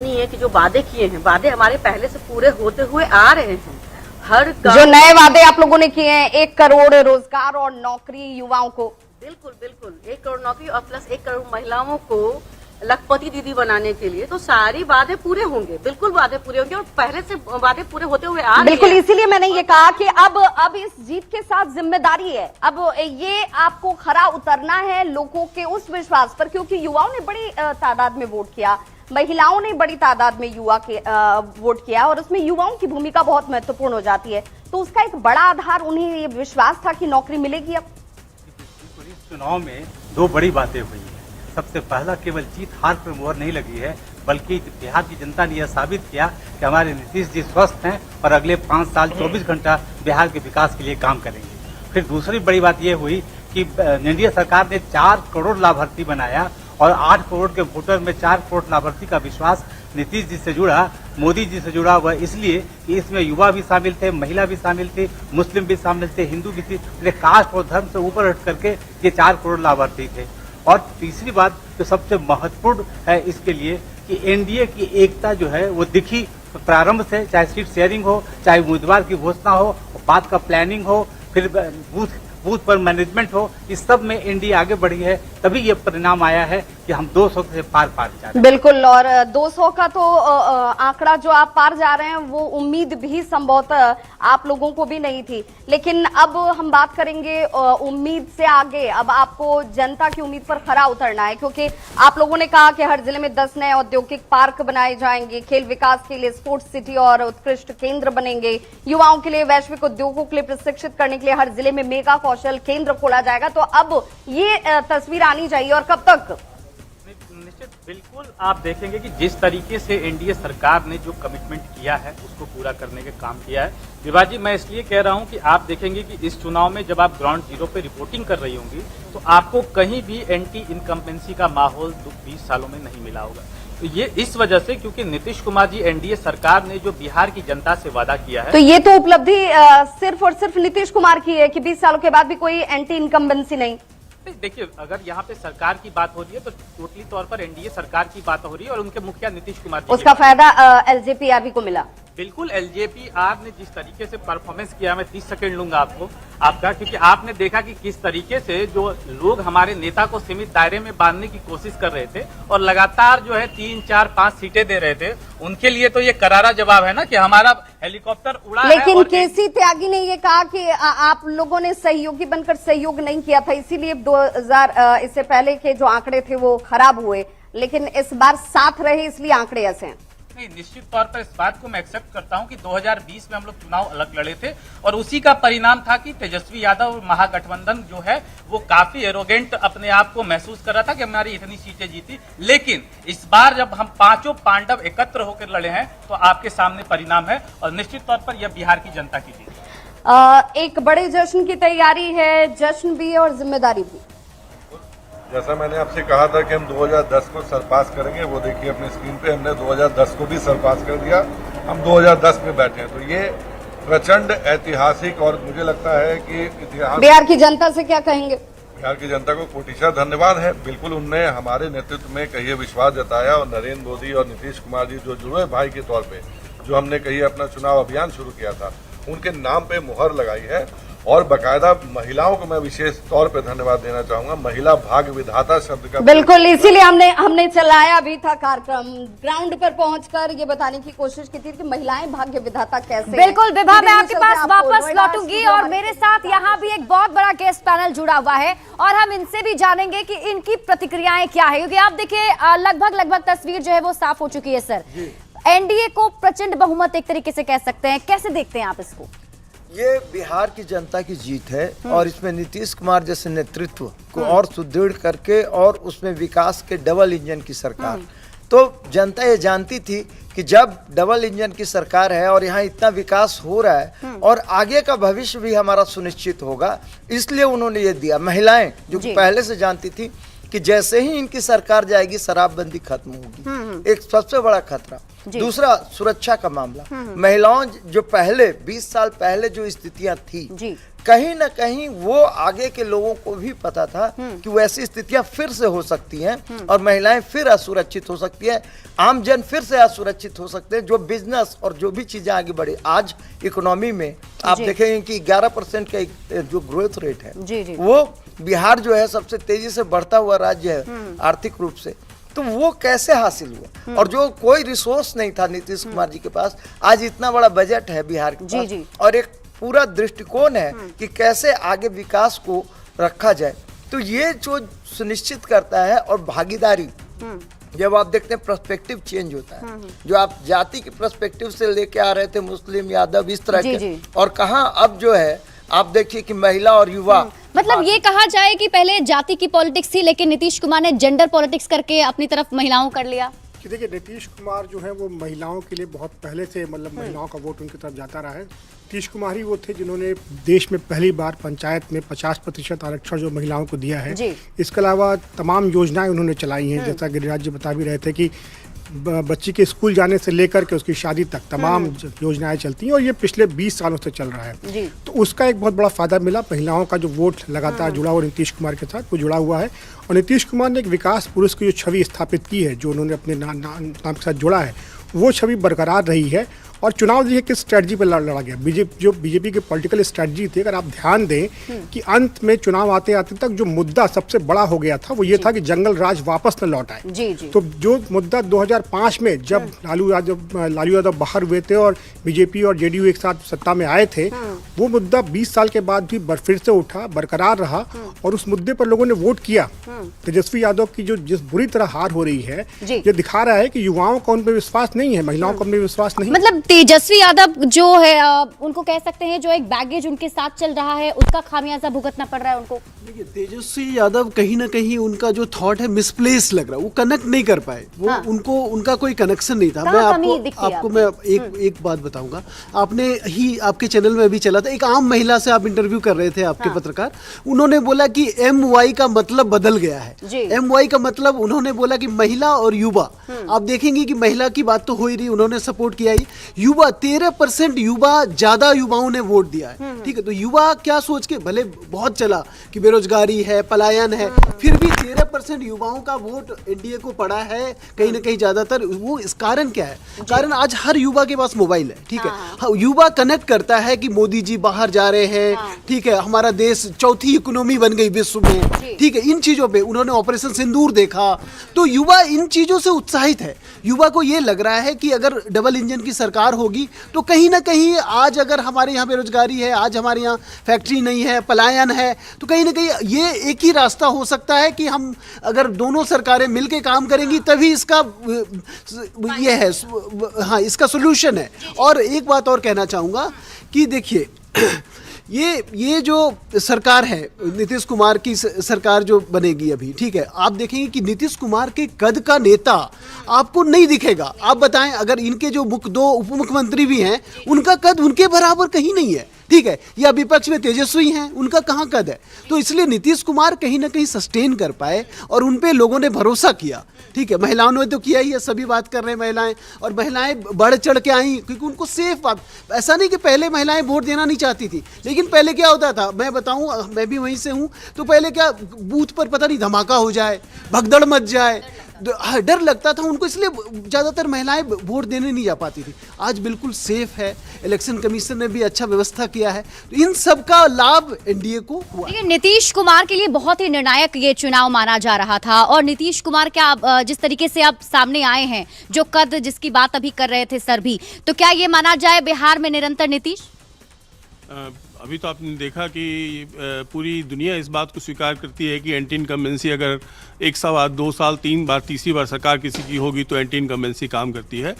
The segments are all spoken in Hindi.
नहीं है कि जो वादे किए हैं, वादे हमारे पहले से पूरे होते हुए आ रहे हैं। हर जो नए वादे आप लोगों ने किए हैं, 1 करोड़ रोजगार और नौकरी युवाओं को। बिल्कुल बिल्कुल 1 करोड़ नौकरी और प्लस 1 करोड़ महिलाओं को लखपति दीदी बनाने के लिए, तो सारी वादे पूरे होंगे, बिल्कुल वादे पूरे होंगे और पहले से वादे पूरे होते हुए आ रहे हैं। बिल्कुल, इसीलिए मैंने ये कहा कि अब इस जीत के साथ जिम्मेदारी है। अब ये आपको खरा उतरना है लोगों के उस विश्वास पर, क्योंकि युवाओं ने बड़ी तादाद में वोट किया, महिलाओं ने बड़ी तादाद में वोट किया और उसमें युवाओं की भूमिका बहुत महत्वपूर्ण हो जाती है। तो उसका एक बड़ा आधार उन्हें ये विश्वास था कि नौकरी मिलेगी। अब इस चुनाव में 2 बड़ी बातें हुई है। सबसे पहला, केवल जीत हार पर मोहर नहीं लगी है, बल्कि बिहार की जनता ने यह साबित किया कि हमारे नीतीश जी स्वस्थ हैं और अगले 5 साल 24 घंटा बिहार के विकास के लिए काम करेंगे। फिर दूसरी बड़ी बात यह हुई कि एनडीए सरकार ने 4 करोड़ लाभार्थी बनाया और 8 करोड़ के वोटर में 4 करोड़ लाभार्थी का विश्वास नीतीश जी से जुड़ा, मोदी जी से जुड़ा हुआ, इसलिए कि इसमें युवा भी शामिल थे, महिला भी शामिल थी, मुस्लिम भी शामिल थे, हिंदू भी थे। कास्ट और धर्म से ऊपर हट करके ये 4 करोड़ लाभार्थी थे। और तीसरी बात जो सबसे महत्वपूर्ण है इसके लिए कि एनडीए की एकता जो है वो दिखी प्रारंभ से, चाहे सीट शेयरिंग हो, चाहे उम्मीदवार की घोषणा हो, बात का प्लानिंग हो, फिर बूथ पर मैनेजमेंट हो, इस सब में एनडीए आगे बढ़ी है। तभी ये परिणाम आया है कि हम 200 से पार जाते हैं। बिल्कुल, और 200 का तो आंकड़ा जो आप पार जा रहे हैं वो उम्मीद भी संभवतः आप लोगों को भी नहीं थी। लेकिन अब हम बात करेंगे उम्मीद से आगे। अब आपको जनता की उम्मीद पर खरा उतरना है, क्योंकि आप लोगों ने कहा कि हर जिले में 10 नए औद्योगिक पार्क बनाए जाएंगे, खेल विकास के लिए स्पोर्ट्स सिटी और उत्कृष्ट केंद्र बनेंगे, युवाओं के लिए वैश्विक उद्योगों के लिए प्रशिक्षित करने के लिए हर जिले में मेगा कौशल केंद्र खोला जाएगा। तो अब ये तस्वीर आनी चाहिए, और कब तक? निश्चित, बिल्कुल आप देखेंगे कि जिस तरीके से एनडीए सरकार ने जो कमिटमेंट किया है उसको पूरा करने के काम किया है। विभा जी, मैं इसलिए कह रहा हूं कि आप देखेंगे कि इस चुनाव में जब आप ग्राउंड जीरो पे रिपोर्टिंग कर रही होंगी तो आपको कहीं भी एंटी इनकम्बेंसी का माहौल 20 सालों में नहीं मिला होगा। तो ये इस वजह से, क्योंकि नीतीश कुमार जी एनडीए सरकार ने जो बिहार की जनता से वादा किया है, तो ये तो उपलब्धि सिर्फ और सिर्फ नीतीश कुमार की है कि 20 सालों के बाद भी कोई एंटी इनकम्बेंसी नहीं। देखिए, अगर यहाँ पे सरकार की बात हो रही है तो टोटली तौर पर एनडीए सरकार की बात हो रही है और उनके मुखिया नीतीश कुमार जी, उसका फायदा एलजेपीआर को मिला। बिल्कुल, एलजेपीआर ने जिस तरीके से परफॉर्मेंस किया, मैं 30 सेकंड लूंगा आपका, क्योंकि आपने देखा कि किस तरीके से जो लोग हमारे नेता को सीमित दायरे में बांधने की कोशिश कर रहे थे और लगातार जो है 3, 4, 5 सीटें दे रहे थे, उनके लिए तो ये करारा जवाब है ना कि हमारा हेलीकॉप्टर उड़ा है। लेकिन केसी त्यागी ने ये कहा कि आप लोगों ने सहयोगी बनकर सहयोग नहीं किया था, इसीलिए 2000 इससे पहले के जो आंकड़े थे वो खराब हुए, लेकिन इस बार साथ रहे इसलिए आंकड़े ऐसे हैं। नहीं, निश्चित तौर पर इस बात को मैं एक्सेप्ट करता हूं कि 2020 में हम लोग चुनाव अलग लड़े थे और उसी का परिणाम था कि तेजस्वी यादव और महागठबंधन जो है वो काफी एरोगेंट अपने आप को महसूस कर रहा था कि हमारी इतनी सीटें जीती। लेकिन इस बार जब हम पांचों पांडव एकत्र होकर लड़े हैं तो आपके सामने परिणाम है और निश्चित तौर पर यह बिहार की जनता की जीत। एक बड़े जश्न की तैयारी है, जश्न भी और जिम्मेदारी भी। जैसा मैंने आपसे कहा था कि हम 2010 को सरपास करेंगे, वो देखिए अपने स्क्रीन पे, हमने 2010 को भी सरपास कर दिया। हम 2010 में बैठे हैं, तो ये प्रचंड ऐतिहासिक, और मुझे लगता है कि इतिहास। बिहार की जनता से क्या कहेंगे? बिहार की जनता को कोटिशा धन्यवाद है। बिल्कुल उनने हमारे नेतृत्व में कहिए विश्वास जताया और नरेंद्र मोदी और नीतीश कुमार जी जो जुड़े भाई के तौर पे जो हमने कहिए अपना चुनाव अभियान शुरू किया था, उनके नाम पे मुहर लगाई है। और बकायदा महिलाओं को मैं विशेष तौर पे धन्यवाद देना चाहूंगा। महिला भाग्य विधाता शब्द का बिल्कुल, इसीलिए हमने चलाया भी था कार्यक्रम, ग्राउंड पर पहुंचकर ये बताने की कोशिश की थी कि महिलाएं भाग्य विधाता कैसे। बिल्कुल विभा, मैं आपके पास वापस लौटूंगी और मेरे साथ यहाँ भी एक बहुत बड़ा गेस्ट पैनल जुड़ा हुआ है और हम इनसे भी जानेंगे कि इनकी प्रतिक्रियाएं क्या है, क्योंकि आप देखिए लगभग तस्वीर जो है वो साफ हो चुकी है। सर, एनडीए को प्रचंड बहुमत एक तरीके से कह सकते हैं, कैसे देखते हैं आप इसको? ये बिहार की जनता की जीत है और इसमें नीतीश कुमार जैसे नेतृत्व को और सुदृढ़ करके और उसमें विकास के डबल इंजन की सरकार, तो जनता ये जानती थी कि जब डबल इंजन की सरकार है और यहाँ इतना विकास हो रहा है और आगे का भविष्य भी हमारा सुनिश्चित होगा, इसलिए उन्होंने ये दिया। महिलाएं जो पहले से जानती थी कि जैसे ही इनकी सरकार जाएगी शराबबंदी खत्म होगी, एक सबसे बड़ा खतरा। दूसरा, सुरक्षा का मामला। महिलाओं जो पहले 20 साल पहले जो स्थितियां थी, जी। कहीं ना कहीं वो आगे के लोगों को भी पता था कि वैसी स्थितियां फिर से हो सकती हैं और महिलाएं फिर असुरक्षित हो सकती है, आम जन फिर से असुरक्षित हो सकते हैं। जो बिजनेस और जो भी चीजें आगे बढ़े, आज इकोनॉमी में आप देखेंगे कि 11% का जो ग्रोथ रेट है, जी, जी। वो बिहार जो है सबसे तेजी से बढ़ता हुआ राज्य है आर्थिक रूप से। तो वो कैसे हासिल हुआ? और जो कोई रिसोर्स नहीं था नीतीश कुमार जी के पास, आज इतना बड़ा बजट है बिहार के पास, जी। और एक पूरा दृष्टिकोण है कि कैसे आगे विकास को रखा जाए। तो ये जो सुनिश्चित करता है, और भागीदारी, जब आप देखते हैं पर्सपेक्टिव चेंज होता है, जो आप जाति के पर्सपेक्टिव से लेके आ रहे थे, मुस्लिम, यादव, इस तरह के, और कहाँ अब जो है आप देखिए कि महिला और युवा, मतलब ये कहा जाए कि पहले जाति की पॉलिटिक्स थी, लेकिन नीतीश कुमार ने जेंडर पॉलिटिक्स करके अपनी तरफ महिलाओं कर लिया। कि देखिए, नीतीश कुमार जो है वो महिलाओं के लिए बहुत पहले से, मतलब महिलाओं का वोट उनकी तरफ जाता रहा है। नीतीश कुमार ही वो थे जिन्होंने देश में पहली बार पंचायत में 50% आरक्षण जो महिलाओं को दिया है। इसके अलावा तमाम योजनाएं उन्होंने चलाई हैं, जैसा गिरिराज जी बता भी रहे थे कि बच्ची के स्कूल जाने से लेकर के उसकी शादी तक तमाम योजनाएं चलती हैं, और ये पिछले 20 सालों से चल रहा है। तो उसका एक बहुत बड़ा फायदा मिला। महिलाओं का जो वोट लगातार जुड़ा हुआ नीतीश कुमार के साथ, वो जुड़ा हुआ है। और नीतीश कुमार ने एक विकास पुरुष की जो छवि स्थापित की है, जो उन्होंने अपने नाम के साथ जोड़ा है, वो छवि बरकरार रही है। और चुनाव देखिए किस स्ट्रेटजी पर लड़ा गया। बीजेपी की पॉलिटिकल स्ट्रेटजी थी, अगर आप ध्यान दें कि अंत में चुनाव आते आते तक जो मुद्दा सबसे बड़ा हो गया था, वो ये था कि जंगल राज वापस न लौट आए। तो जो मुद्दा 2005 में जब लालू यादव बाहर हुए थे और बीजेपी और जेडीयू एक साथ सत्ता में आए थे, वो मुद्दा 20 साल के बाद भी फिर से उठा, बरकरार रहा, और उस मुद्दे पर लोगों ने वोट किया। तेजस्वी यादव की जो जिस बुरी तरह हार हो रही है, ये दिखा रहा है कि युवाओं का उन पर विश्वास नहीं है, महिलाओं का उन पर विश्वास नहीं। मतलब तेजस्वी यादव जो है, उनको कह सकते हैं जो एक बैगेज उनके साथ चल रहा है, उसका खामियाजा भुगतना पड़ रहा है उनको। देखिए, तेजस्वी यादव कहीं ना कहीं उनका जो थॉट है मिसप्लेस लग रहा है, वो कनेक्ट नहीं कर पाए, वो उनको उनका कोई कनेक्शन नहीं था। मैं आपको मैं एक बात बताऊंगा। आपने ही आपके चैनल में भी चला था, एक आम महिला से आप इंटरव्यू कर रहे थे, आपके पत्रकार, उन्होंने बोला कि MY का मतलब बदल गया है। MY का मतलब उन्होंने बोला कि महिला और युवा। आप देखेंगे कि महिला की बात तो हो ही रही, उन्होंने सपोर्ट किया ही। युवा 13% युवा, ज्यादा युवाओं ने वोट दिया है। ठीक है, तो युवा क्या सोच के, भले बहुत चला कि बेरोजगारी है, पलायन है, फिर भी 13% युवाओं का वोट एनडीए को पड़ा है कहीं ना कहीं ज्यादातर। वो इस कारण क्या है? कारण आज हर युवा के पास मोबाइल है। ठीक है, युवा कनेक्ट करता है कि मोदी जी बाहर जा रहे हैं, ठीक है, हमारा देश चौथी इकोनॉमी बन गई विश्व में, ठीक है, इन चीजों पे उन्होंने ऑपरेशन सिंदूर देखा, तो युवा इन चीजों से उत्साहित है। युवा को ये लग रहा है कि अगर डबल इंजन की सरकार होगी तो कहीं ना कहीं, आज अगर हमारे यहाँ बेरोजगारी है, आज हमारे यहाँ फैक्ट्री नहीं है, पलायन है, तो कहीं ना कहीं ये एक ही रास्ता हो सकता है कि हम अगर दोनों सरकारें मिलकर काम करेंगी तभी इसका ये है, हाँ, इसका सोल्यूशन है। और एक बात और कहना चाहूँगा कि देखिए, ये जो सरकार है, नीतीश कुमार की सरकार जो बनेगी अभी, ठीक है, आप देखेंगे कि नीतीश कुमार के कद का नेता आपको नहीं दिखेगा। आप बताएं, अगर इनके जो दो उप मुख्यमंत्री भी हैं, उनका कद उनके बराबर कहीं नहीं है। ठीक है, या विपक्ष में तेजस्वी हैं, उनका कहाँ कद है? तो इसलिए नीतीश कुमार कहीं ना कहीं सस्टेन कर पाए, और उन पे लोगों ने भरोसा किया। ठीक है, महिलाओं ने तो किया ही है, सभी बात कर रहे हैं महिलाएं, और महिलाएं बढ़ चढ़ के आई, क्योंकि उनको सेफ बात। ऐसा नहीं कि पहले महिलाएं वोट देना नहीं चाहती थी, लेकिन पहले क्या होता था, मैं बताऊं, मैं भी वहीं से हूं, तो पहले क्या, बूथ पर पता नहीं धमाका हो जाए, भगदड़ मच जाए, डर लगता था उनको, इसलिए ज्यादातर महिलाएं वोट देने नहीं जा पाती थी। आज बिल्कुल सेफ है, इलेक्शन कमीशन ने भी अच्छा व्यवस्था किया है, तो इन सब का लाभ एनडीए को हुआ। नीतीश कुमार के लिए बहुत ही निर्णायक ये चुनाव माना जा रहा था, और नीतीश कुमार क्या, जिस तरीके से आप सामने आए हैं, जो कद जिसकी बात अभी कर रहे थे सर भी, तो क्या ये माना जाए बिहार में निरंतर नीतीश? अभी तो आपने देखा कि पूरी दुनिया इस बात को स्वीकार करती है कि एंटी इनकम्बेंसी अगर 1 साल, 2 साल, 3 बार, तीसरी बार सरकार किसी की होगी तो एंटी इनकम्बेंसी काम करती है।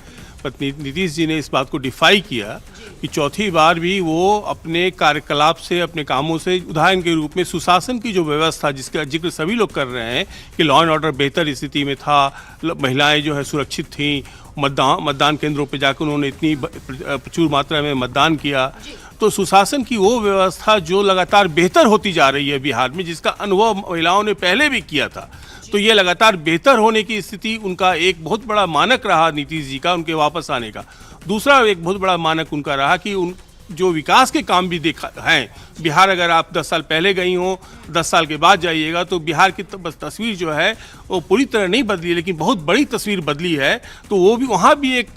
पर नीतीश जी ने इस बात को डिफाई किया कि चौथी बार भी वो अपने कार्यकलाप से, अपने कामों से, उदाहरण के रूप में सुशासन की जो व्यवस्था जिसका जिक्र सभी लोग कर रहे हैं कि लॉ एंड ऑर्डर बेहतर स्थिति में था, महिलाएं जो है सुरक्षित थीं, मतदान केंद्रों पर जाकर उन्होंने इतनी प्रचुर मात्रा में मतदान किया, तो सुशासन की वो व्यवस्था जो लगातार बेहतर होती जा रही है बिहार में, जिसका अनुभव महिलाओं ने पहले भी किया था, तो ये लगातार बेहतर होने की स्थिति उनका एक बहुत बड़ा मानक रहा नीतीश जी का, उनके वापस आने का। दूसरा एक बहुत बड़ा मानक उनका रहा कि उन जो विकास के काम भी देखा हैं, बिहार अगर आप 10 साल पहले गई हो, 10 साल के बाद जाइएगा तो बिहार की तस्वीर जो है वो पूरी तरह नहीं बदली, लेकिन बहुत बड़ी तस्वीर बदली है। तो वो भी वहाँ भी एक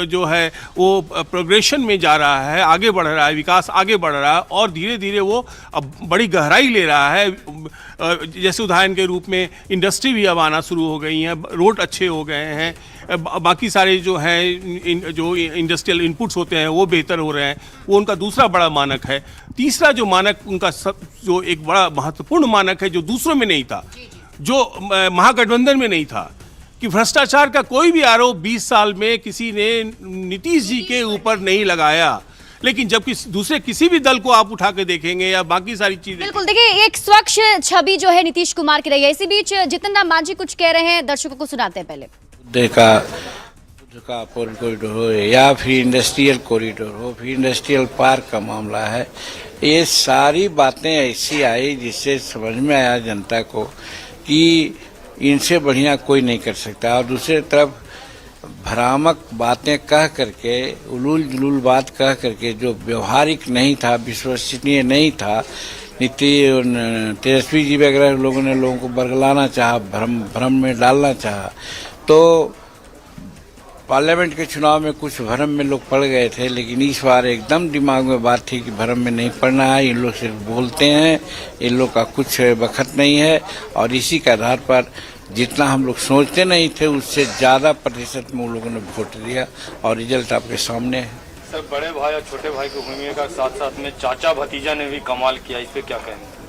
जो है वो प्रोग्रेशन में जा रहा है, आगे बढ़ रहा है, विकास आगे बढ़ रहा है और धीरे धीरे वो अब बड़ी गहराई ले रहा है। जैसे उदाहरण के रूप में इंडस्ट्री भी अब आना शुरू हो गई हैं, रोड अच्छे हो गए हैं, बाकी सारे जो हैं जो इंडस्ट्रियल इनपुट्स होते हैं वो बेहतर हो रहे हैं। वो उनका दूसरा बड़ा मानक है। तीसरा जो मानक उनका जो एक बड़ा महत्वपूर्ण मानक है जो दूसरों में नहीं था, जो महागठबंधन में नहीं था, कि भ्रष्टाचार का कोई भी आरोप 20 साल में किसी ने नीतीश जी के ऊपर नहीं लगाया। लेकिन जब दूसरे किसी भी दल को आप उठा के देखेंगे या बाकी सारी चीजें, बिल्कुल देखिए एक स्वच्छ छवि जो है नीतीश कुमार की रही है। इसी बीच जितन राम मांझी कुछ कह रहे हैं, दर्शकों को सुनाते हैं पहले। का कॉरिडोर हो या फिर इंडस्ट्रियल कॉरिडोर हो, फिर इंडस्ट्रियल पार्क का मामला है, ये सारी बातें ऐसी आई जिससे समझ में आया जनता को कि इनसे बढ़िया कोई नहीं कर सकता। और दूसरी तरफ भ्रामक बातें कह करके, उलूल जुलूल बात कह करके जो व्यवहारिक नहीं था, विश्वसनीय नहीं था, तेजस्वी जी वगैरह लोगों ने लोगों को बरगलाना चाहा, भ्रम में डालना चाहा। तो पार्लियामेंट के चुनाव में कुछ भ्रम में लोग पड़ गए थे, लेकिन इस बार एकदम दिमाग में बात थी कि भ्रम में नहीं पड़ना है। इन लोग सिर्फ बोलते हैं, इन लोग का कुछ बखत नहीं है और इसी के आधार पर जितना हम लोग सोचते नहीं थे उससे ज़्यादा प्रतिशत में उन लोगों ने वोट दिया और रिजल्ट आपके सामने है। सर, बड़े भाई और छोटे भाई की भूमिका के साथ साथ में चाचा भतीजा ने भी कमाल किया, इस पे क्या कहेंगे?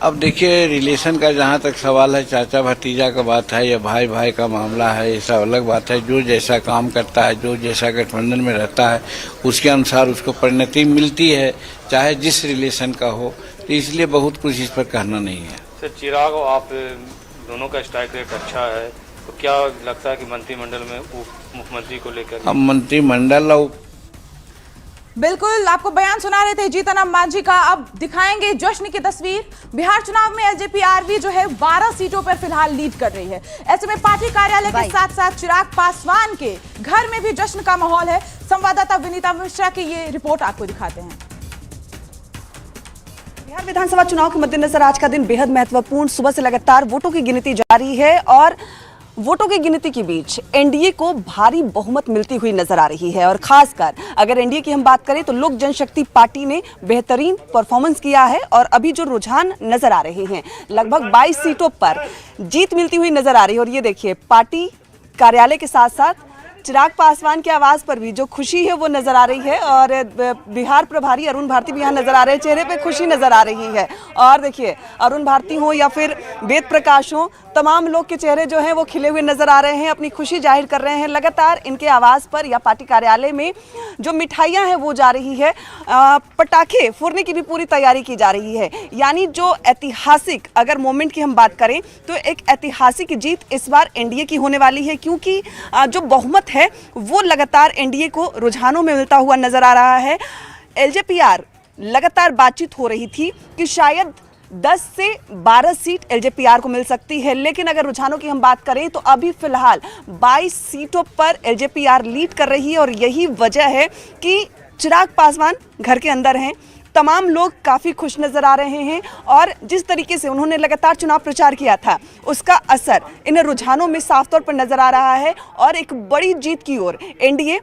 अब देखिए, रिलेशन का जहाँ तक सवाल है, चाचा भतीजा का बात है या भाई भाई का मामला है, ये सब अलग बात है। जो जैसा काम करता है, जो जैसा गठबंधन में रहता है, उसके अनुसार उसको परिणति मिलती है, चाहे जिस रिलेशन का हो। तो इसलिए बहुत कुछ इस पर कहना नहीं है। सर, चिराग और आप दोनों का स्ट्राइक रेट अच्छा है, तो क्या लगता है कि मंत्रिमंडल में मुख्यमंत्री को लेकर? अब मंत्रिमंडल और बिल्कुल आपको बयान सुना रहे थे जीतन राम मांझी का। अब दिखाएंगे जश्न की तस्वीर। बिहार चुनाव में एलजेपीआरवी जो है 12 सीटों पर फिलहाल लीड कर रही है। ऐसे में पार्टी कार्यालय के साथ साथ चिराग पासवान के घर में भी जश्न का माहौल है। संवाददाता विनीता मिश्रा की ये रिपोर्ट आपको दिखाते हैं। बिहार विधानसभा चुनाव के मद्देनजर आज का दिन बेहद महत्वपूर्ण। सुबह से लगातार वोटों की गिनती जारी है और वोटों की गिनती के बीच एनडीए को भारी बहुमत मिलती हुई नजर आ रही है। और खासकर अगर एनडीए की हम बात करें तो लोक जनशक्ति पार्टी ने बेहतरीन परफॉर्मेंस किया है और अभी जो रुझान नजर आ रहे हैं, लगभग 22 सीटों पर जीत मिलती हुई नजर आ रही है। और ये देखिए, पार्टी कार्यालय के साथ साथ चिराग पासवान के आवाज पर भी जो खुशी है वो नजर आ रही है। और बिहार प्रभारी अरुण भारती भी यहाँ नजर आ रहे हैं, चेहरे पे खुशी नजर आ रही है। और देखिए, अरुण भारती हो या फिर वेद प्रकाश हो, तमाम लोग के चेहरे जो हैं वो खिले हुए नजर आ रहे हैं, अपनी खुशी जाहिर कर रहे हैं। लगातार इनके आवाज पर या पार्टी कार्यालय में जो मिठाइयाँ हैं वो जा रही है, पटाखे फोड़ने की भी पूरी तैयारी की जा रही है। यानी जो ऐतिहासिक अगर मोमेंट की हम बात करें तो एक ऐतिहासिक जीत इस बार एनडीए की होने वाली है, क्योंकि जो बहुमत है वो लगातार एनडीए को रुझानों में मिलता हुआ नजर आ रहा है। एलजेपीआर लगातार बातचीत हो रही थी कि शायद 10 से 12 सीट एलजेपीआर को मिल सकती है, लेकिन अगर रुझानों की हम बात करें तो अभी फिलहाल 22 सीटों पर एलजेपीआर लीड कर रही है। और यही वजह है कि चिराग पासवान घर के अंदर हैं, तमाम लोग काफ़ी खुश नज़र आ रहे हैं और जिस तरीके से उन्होंने लगातार चुनाव प्रचार किया था उसका असर इन रुझानों में साफ तौर पर नज़र आ रहा है और एक बड़ी जीत की ओर एनडीए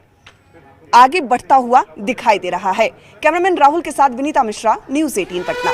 आगे बढ़ता हुआ दिखाई दे रहा है। कैमरामैन राहुल के साथ विनीता मिश्रा, न्यूज़ 18 पटना।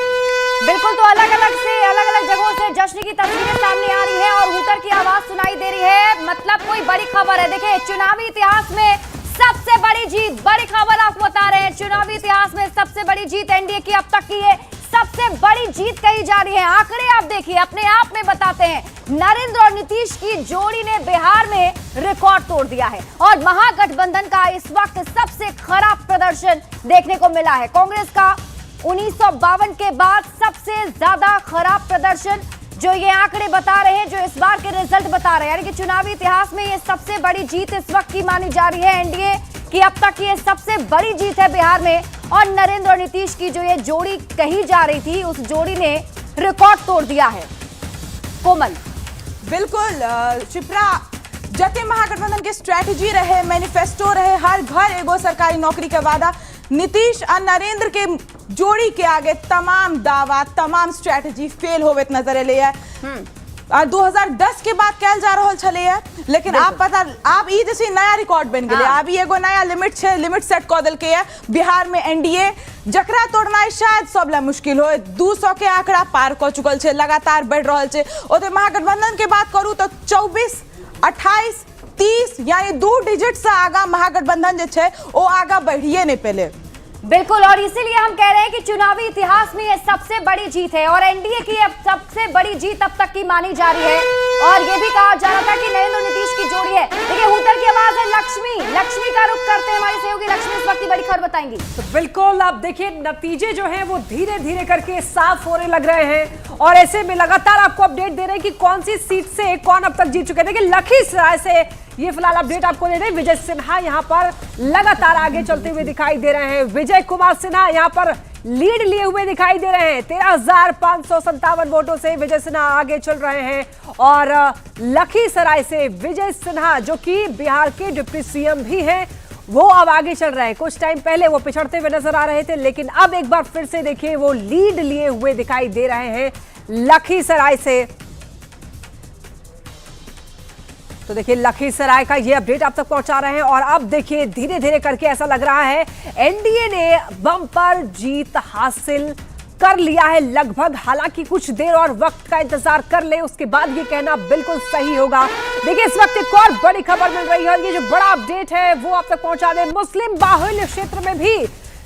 बिल्कुल, तो अलग अलग जगहों से जश्न की तस्वीरें सामने आ रही है और हूटर की आवाज सुनाई दे रही है। मतलब कोई बड़ी खबर है। देखिए, चुनावी इतिहास में सबसे बड़ी जीत, बड़ी खबर आपको बता रहे हैं। चुनावी इतिहास में सबसे बड़ी जीत एनडीए की अब तक की है, सबसे बड़ी जीत कही जा रही है। आंकड़े आप देखिए, अपने आप में बताते हैं। नरेंद्र और नीतीश की जोड़ी ने बिहार में रिकॉर्ड तोड़ दिया है और महागठबंधन का इस वक्त सबसे खराब प्रदर्शन देखने को मिला है। कांग्रेस का 1952 के बाद सबसे ज्यादा खराब प्रदर्शन जो ये आंकड़े बता रहे हैं, जो इस बार के रिजल्ट बता रहे हैं, यानी कि चुनावी इतिहास में ये सबसे बड़ी जीत इस वक्त की मानी जा रही है एनडीए की। अब तक ये सबसे बड़ी जीत है बिहार में और नरेंद्र और नीतीश की जो ये जोड़ी कही जा रही थी, उस जोड़ी ने रिकॉर्ड तोड़ दिया है। कोमल, बिल्कुल शिप्रा, जते महागठबंधन के स्ट्रैटेजी रहे, मैनिफेस्टो रहे, हर घर एगो सरकारी नौकरी का वादा, नीतीश और नरेंद्र के जोड़ी के आगे तमाम दावा, तमाम स्ट्रैटेजी फेल होवे नजर एले है। और 2010 के बाद कैल जा रहा छले है, लेकिन आप ई जैसे नया रिकॉर्ड बन गए। अब एगो नया लिमिट सेट कर दिल के है बिहार में एनडीए, जकरा तोड़ना शायद सब ला मुश्किल हो। 200 के आंकड़ा पार कर चुकल छे, लगातार बढ़ रहा छे। ओते महागठबंधन के बात करूं तो 24, 28, 30 यानी 2 डिजिट से आगा महागठबंधन जो छे वो आगा बढ़िए नहीं पहले। बिल्कुल, और इसीलिए हम कह रहे हैं कि चुनावी इतिहास में ये सबसे बड़ी जीत है और एनडीए की अब सबसे बड़ी जीत अब तक की मानी जा रही है। और ये भी कहा जा रहा था कि नरेंद्र नीतीश की जोड़ी है। देखिए हुटर की आवाज है लक्ष्मी का रुख करते हैं हमारी सहयोगी लक्ष्मी, इस वक्त की बड़ी खबर बताएंगी। तो बिल्कुल, आप देखिए नतीजे जो हैं वो धीरे धीरे करके साफ होने लग रहे हैं और ऐसे में लगातार आपको अपडेट दे रहे हैं कि कौन सी सीट से कौन अब तक जीत चुके हैं। देखिए लखीसराय से ये फिलहाल अपडेट आपको दे रहे हैं, विजय सिन्हा यहाँ पर लगातार आगे चलते हुए दिखाई दे रहे हैं। विजय कुमार सिन्हा यहाँ पर लीड लिए हुए दिखाई दे रहे हैं। 13,557 वोटों से विजय सिन्हा आगे चल रहे हैं। और लखीसराय से विजय सिन्हा जो कि बिहार के डिप्टी सीएम भी हैं, वो अब आगे चल रहे हैं। कुछ टाइम पहले वो पिछड़ते हुए नजर आ रहे थे, लेकिन अब एक बार फिर से देखिए वो लीड लिए हुए दिखाई दे रहे हैं लखीसराय से। तो देखिए लखीसराय का ये अपडेट आप तक पहुंचा रहे हैं। और अब देखिए धीरे धीरे करके ऐसा लग रहा है एनडीए ने बम्पर जीत हासिल कर लिया है लगभग। हालांकि कुछ देर और वक्त का इंतजार कर ले, उसके बाद ये कहना बिल्कुल सही होगा। देखिए इस वक्त एक और बड़ी खबर मिल रही है, ये जो बड़ा अपडेट है वो आप तक पहुंचा दें। मुस्लिम बाहुल्य क्षेत्र में भी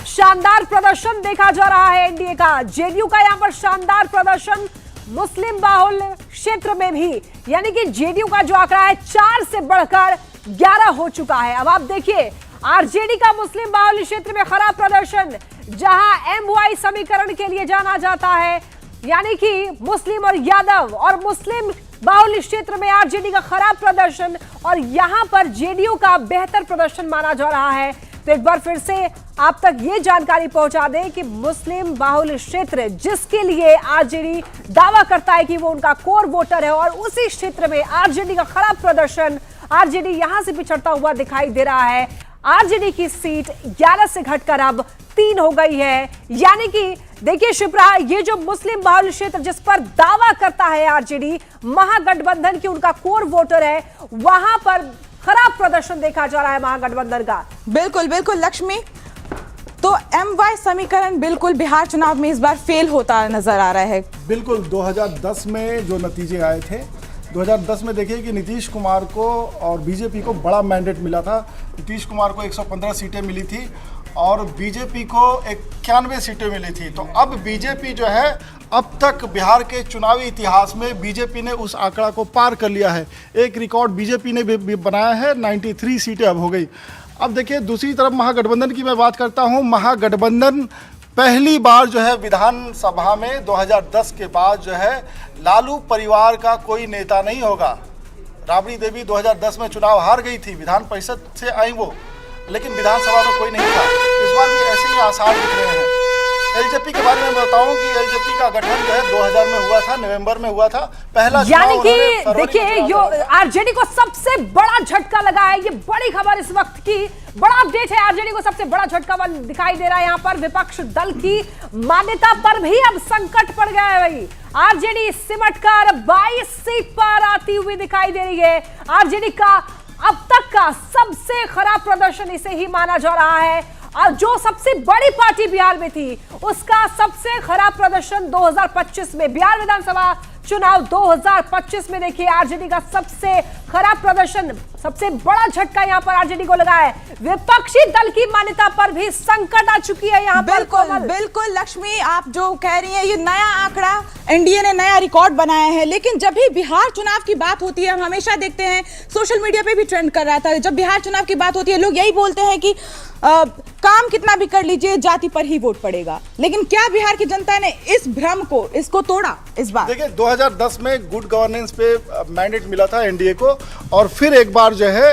शानदार प्रदर्शन देखा जा रहा है एनडीए का। जेडीयू का यहाँ पर शानदार प्रदर्शन मुस्लिम बाहुल्य क्षेत्र में भी, यानी कि जेडीयू का जो आंकड़ा है 4 से बढ़कर 11 हो चुका है। अब आप देखिए आरजेडी का मुस्लिम बाहुल्य क्षेत्र में खराब प्रदर्शन, जहां एमवाई समीकरण के लिए जाना जाता है, यानी कि मुस्लिम और यादव और मुस्लिम बाहुल्य क्षेत्र में आरजेडी का खराब प्रदर्शन और यहां पर जेडीयू का बेहतर प्रदर्शन माना जा रहा है। तो एक बार फिर से आप तक ये जानकारी पहुंचा दें कि मुस्लिम बाहुल्य क्षेत्र जिसके लिए आरजेडी दावा करता है कि वो उनका कोर वोटर है, और उसी क्षेत्र में आरजेडी का खराब प्रदर्शन, आरजेडी यहां से पिछड़ता हुआ दिखाई दे रहा है। आरजेडी की सीट 11 से घटकर अब 3 हो गई है। यानी कि देखिए शिप्रा, ये जो मुस्लिम बाहुल्य क्षेत्र जिस पर दावा करता है आरजेडी, महागठबंधन की उनका कोर वोटर है, वहां पर खराब प्रदर्शन देखा जा रहा है महागठबंधन का। बिल्कुल बिल्कुल लक्ष्मी, तो एमवाई समीकरण बिल्कुल बिहार चुनाव में इस बार फेल होता नजर आ रहा है। बिल्कुल 2010 में जो नतीजे आए थे, 2010 में देखिए कि नीतीश कुमार को और बीजेपी को बड़ा मैंडेट मिला था। नीतीश कुमार को 115 सीटें मिली थी और बीजेपी को 91 सीटें मिली थी। तो अब बीजेपी जो है, अब तक बिहार के चुनावी इतिहास में बीजेपी ने उस आंकड़ा को पार कर लिया है। एक रिकॉर्ड बीजेपी ने भी बनाया है, 93 सीटें अब हो गई। अब देखिए दूसरी तरफ महागठबंधन की मैं बात करता हूँ। महागठबंधन पहली बार जो है विधानसभा में 2010 के बाद जो है लालू परिवार का कोई नेता नहीं होगा। राबड़ी देवी 2010 में चुनाव हार गई थी, विधान परिषद से आई वो, लेकिन विधानसभा में कोई नहीं था। इस बार भी ऐसे ही आसार दिख रहे हैं। एलजेपी के बारे में बताऊं कि एलजेपी का गठन जो है 2000 में हुआ था, नवंबर में हुआ था पहला। यानी कि देखिए यो आरजेडी को सबसे बड़ा झटका लगा है। ये बड़ी खबर इस वक्त की, बड़ा अपडेट है। आरजेडी को सबसे बड़ा झटका दिखाई दे रहा है। यहाँ पर विपक्ष दल की मान्यता पर भी अब संकट पड़ गया है। भाई आरजेडी सिमटकर 22 सीट पर आती हुई दिखाई दे रही है। आरजेडी का अब तक का सबसे खराब प्रदर्शन इसे ही माना जा रहा है। और जो सबसे बड़ी पार्टी बिहार में थी, उसका सबसे खराब प्रदर्शन 2025 में, बिहार विधानसभा चुनाव 2025 में देखिए आरजेडी का सबसे खराब प्रदर्शन, सबसे बड़ा झटका यहाँ पर आरजेडी को लगा है। विपक्षी दल की मान्यता पर भी संकट आ चुकी है यहाँ पर। बिल्कुल लक्ष्मी, आप जो कह रही हैं ये नया आंकड़ा, एनडीए ने नया रिकॉर्ड बनाया है। लेकिन जब भी बिहार चुनाव की बात होती है, हम हमेशा देखते हैं, सोशल मीडिया पे भी ट्रेंड कर रहा था, जब बिहार चुनाव की बात होती है लोग यही बोलते हैं कि काम कितना भी कर लीजिए जाति पर ही वोट पड़ेगा। लेकिन क्या बिहार की जनता ने इस भ्रम को, इसको तोड़ा इस बार? देखिए 2010 में गुड गवर्नेंस पे मैंडेट मिला था एनडीए को, और फिर एक बार जो है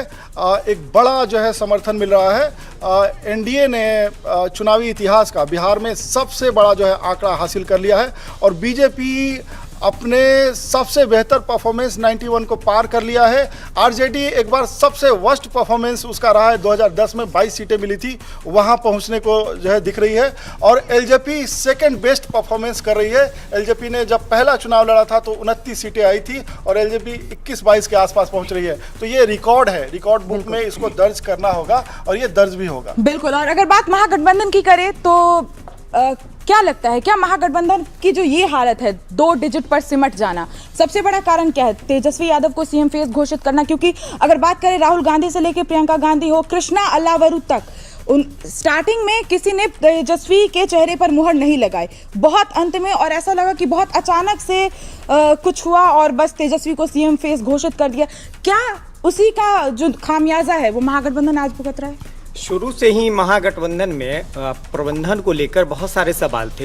एक बड़ा जो है समर्थन मिल रहा है। एनडीए ने चुनावी इतिहास का बिहार में सबसे बड़ा जो है आंकड़ा हासिल कर लिया है। और बीजेपी अपने सबसे बेहतर परफॉर्मेंस 91 को पार कर लिया है। आरजेडी एक बार सबसे वर्स्ट परफॉर्मेंस उसका रहा है, 2010 में 22 सीटें मिली थी, वहां पहुंचने को जो है दिख रही है। और एलजेपी सेकंड बेस्ट परफॉर्मेंस कर रही है। एलजेपी ने जब पहला चुनाव लड़ा था तो 29 सीटें आई थी और एलजेपी 21-22 के आसपास पहुंच रही है। तो ये रिकॉर्ड है, रिकॉर्ड बुक में इसको दर्ज करना होगा और ये दर्ज भी होगा। बिल्कुल। और अगर बात महागठबंधन की करें तो क्या लगता है, क्या महागठबंधन की जो ये हालत है 2 डिजिट पर सिमट जाना, सबसे बड़ा कारण क्या है? तेजस्वी यादव को सीएम फेस घोषित करना, क्योंकि अगर बात करें राहुल गांधी से लेकर प्रियंका गांधी हो, कृष्णा अल्लावरू तक, स्टार्टिंग में किसी ने तेजस्वी के चेहरे पर मुहर नहीं लगाई, बहुत अंत में और ऐसा लगा कि बहुत अचानक से कुछ हुआ और बस तेजस्वी को सीएम फेस घोषित कर दिया। क्या उसी का जो खामियाजा है वो महागठबंधन आज भुगत रहा है? शुरू से ही महागठबंधन में प्रबंधन को लेकर बहुत सारे सवाल थे।